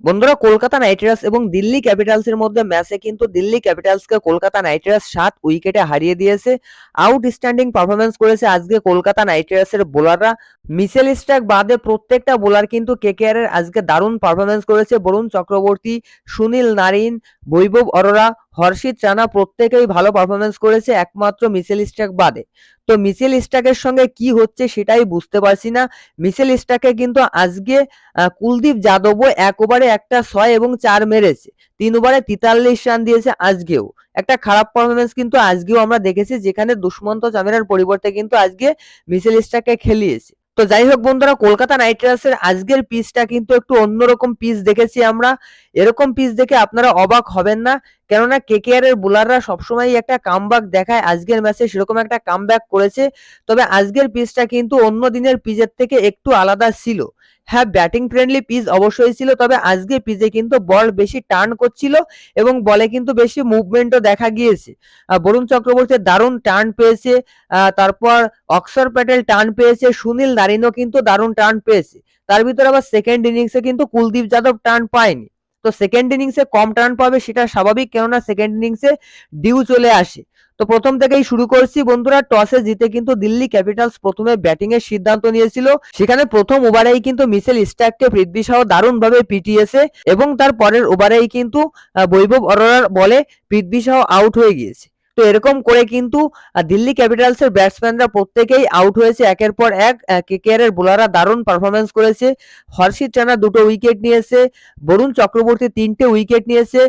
বন্ধুরা, Kolkata night Riders এবং Delhi Capitals এর মধ্যে ম্যাচে কিন্তু দিল্লি ক্যাপিটালসকে কলকাতা নাইট রাইডার্স 7 উইকেটে হারিয়ে দিয়েছে। আউটস্ট্যান্ডিং পারফরমেন্স করেছে আজকে কলকাতা নাইট রাইডার্স এর বোলাররা। মিচেল স্টার্ক বাদে প্রত্যেকটা বোলার কিন্তু কেকেআর এর আজকে দারুণ পারফরমেন্স করেছে। বরুণ চক্রবর্তী, সুনীল নারিন, বৈভব অরোরা, হর্ষিত রানা প্রত্যেকেই ভালো পারফরমেন্স করেছে একমাত্র মিচেল স্টার্ক বাদে। তো মিচেল স্টার্কের সঙ্গে কি হচ্ছে সেটাই বুঝতে পারছি না। মিচেল স্টার্কে কিন্তু আজকে কুলদীপ যাদবও 1 ওভারে একটা 6 এবং 4 মেরেছে, 3 ওভারে 43 রান দিয়েছে। আজকেও একটা খারাপ পারফরমেন্স কিন্তু আজকেও আমরা দেখেছি, যেখানে দুষ্মন্ত চামিরার পরিবর্তে কিন্তু আজকে মিচেল স্টার্ককে খেলিয়েছে। তো যাই হোক বন্ধুরা, কলকাতা নাইট রাইডার্সের আজকের পিচটা কিন্তু একটু অন্যরকম পিচ দেখেছি আমরা। এরকম পিচ দেখে আপনারা অবাক হবেন না, কেননা কেকেআর এর বোলাররা সবসময় একটা কামব্যাক দেখায়। আজকের ম্যাচে সেরকম একটা কামব্যাক করেছে। তবে আজকের পিচটা কিন্তু অন্য দিনের পিচের থেকে একটু আলাদা ছিল। হ্যাঁ, ব্যাটিং ফ্রেন্ডলি পিচ অবশ্যই ছিল, তবে আজকে পিচে কিন্তু বল বেশি টার্ন করছিল এবং বলে কিন্তু বেশি মুভমেন্টও দেখা গিয়েছে। বরুণ চক্রবর্তী দারুণ টার্ন পেয়েছে, তারপর অক্ষর প্যাটেল টার্ন পেয়েছে, সুনীল নারিনও কিন্তু দারুণ টার্ন পেয়েছে। তার ভিতরে আবার সেকেন্ড ইনিংসে কিন্তু কুলদীপ যাদব টার্ন পায়নি। তো সেকেন্ড ইনিংসে কম টার্ন পাবে সেটা স্বাভাবিক, কেননা সেকেন্ড ইনিংসে ডিউ চলে আসে। তো প্রথম থেকেই শুরু করছি বন্ধুরা, টসে জিতে কিন্তু দিল্লি ক্যাপিটালস প্রথমে ব্যাটিং এর সিদ্ধান্ত নিয়েছিল। সেখানে প্রথম ওভারেই কিন্তু মিচেল স্টার্ককে পৃথ্বী শাহ দারুণভাবে পিটিয়েছে এবং তার পরের ওভারেই কিন্তু বৈভব অরোরার বলে পৃথ্বী শাহ আউট হয়ে গিয়েছে। তো এরকম করে কিন্তু দিল্লি ক্যাপিটালস এর ব্যাটসম্যানরা প্রত্যেকেই আউট হয়েছে একের পর এক। কেকেআর এর বোলাররা দারুণ পারফরমেন্স করেছে। হর্ষিত রানা 2টো উইকেট নিয়েছে, বরুণ চক্রবর্তী 3টে উইকেট নিয়েছে,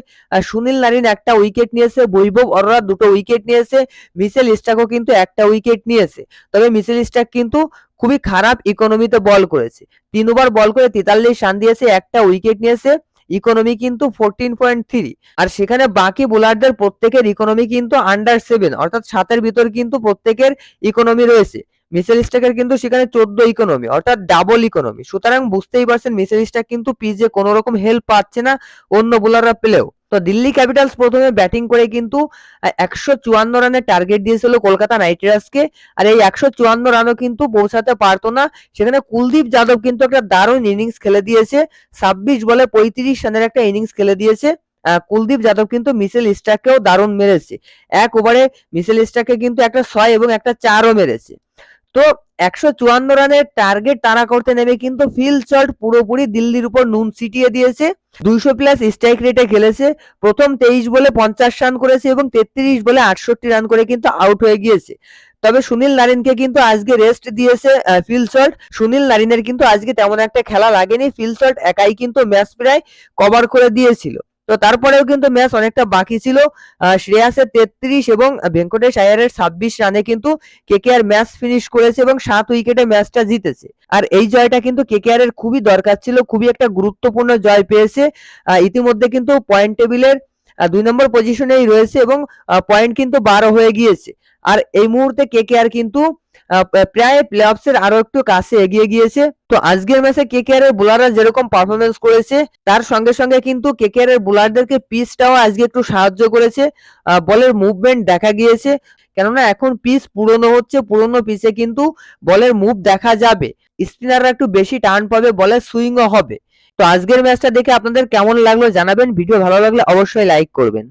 সুনীল নারিন 1টা উইকেট নিয়েছে, বৈভব অরোরা 2টো উইকেট নিয়েছে, মিচেল স্টার্কও কিন্তু 1টা উইকেট নিয়েছে। তবে মিচেল স্টার্ক কিন্তু খুবই খারাপ ইকোনমিতে বল করেছে। 3 ওভার বল করে 43 রান দিয়েছে, 1টা উইকেট নিয়েছে। ইকোনমি কিন্তু 14.3। আর সেখানে বাকি বোলারদের প্রত্যেকের ইকোনমি কিন্তু আন্ডার 7, অর্থাৎ 7-এর ভিতর কিন্তু প্রত্যেকের ইকোনমি রয়েছে। মিচেল স্টার্কের কিন্তু সেখানে 14 ইকোনমি, অর্থাৎ ডাবল ইকোনমি। সুতরাং বুঝতেই পারছেন মিচেল স্টার্ক কিন্তু পিচে কোনো রকম হেল্প পাচ্ছে না অন্য বোলাররা পেলেও। তো দিল্লি ক্যাপিটালস প্রথমে ব্যাটিং করে কিন্তু 154 রানের টার্গেট দিয়েছিল কলকাতা নাইট রাইডার্সকে। আর এই 154 রানও কিন্তু পৌঁছাতে পারতো না। সেখানে কুলদীপ যাদব কিন্তু একটা দারুণ ইনিংস খেলে দিয়েছে। 26 বলে 35 রানের একটা ইনিংস খেলে দিয়েছে। কুলদীপ যাদব কিন্তু মিচেল স্টার্ককেও দারুণ মেরেছে। 1 ওভারে মিচেল স্টার্ককে কিন্তু একটা 6 এবং একটা 4ও মেরেছে। তো 154 রানের টার্গেট তাড়া করতে নেমে কিন্তু ফিল সল্ট পুরোপুরি দিল্লির উপর নুন ছিটিয়ে দিয়েছে। 200 প্লাস স্ট্রাইক রেটে খেলেছে। প্রথম 23 বলে 50 রান করেছে এবং 33 বলে 68 রান করে কিন্তু আউট হয়ে গিয়েছে। তবে সুনীল নারিনকে কিন্তু আজকে রেস্ট দিয়েছে ফিল সল্ট। সুনীল নারিনের কিন্তু আজকে তেমন একটা খেলা লাগেনি। ফিল সল্ট একাই কিন্তু ম্যাচ প্রায় কভার করে দিয়েছিল। তো তারপরেও কিন্তু ম্যাচ অনেকটা বাকি ছিল। শ্রেয়াসের 33 এবং ভেঙ্কটেশ আয়ারের 26 রানে কিন্তু কেকেআর ম্যাচ ফিনিশ করেছে এবং 7 উইকেটে ম্যাচটা জিতেছে। আর এই জয়টা কিন্তু কেকেআর এর খুবই দরকার ছিল, খুবই একটা গুরুত্বপূর্ণ জয় পেয়েছে। ইতিমধ্যে কিন্তু পয়েন্ট টেবিলের 2 নম্বর পজিশনেই রয়েছে এবং পয়েন্ট কিন্তু 12 হয়ে গিয়েছে। আর এই মুহূর্তে কেকেআর কিন্তু প্রায় প্লে-অফস এর আরো একটু কাছে এগিয়ে গিয়েছে। তো আজকের ম্যাচে কেকেআর এর বোলাররা যেরকম পারফরমেন্স করেছে, তার সঙ্গে সঙ্গে কিন্তু কেকেআর এর বোলারদেরকে পিচটাও আজকে একটু সাহায্য করেছে। বলের মুভমেন্ট দেখা গিয়েছে, কেননা এখন পিচ পুরনো হচ্ছে। পুরনো পিচে কিন্তু বলের মুভ দেখা যাবে, স্পিনাররা একটু বেশি টার্ন পাবে, বলের সুইংও হবে। তো আজকের ম্যাচটা দেখে আপনাদের কেমন লাগলো জানাবেন। ভিডিও ভালো লাগলে অবশ্যই লাইক করবেন।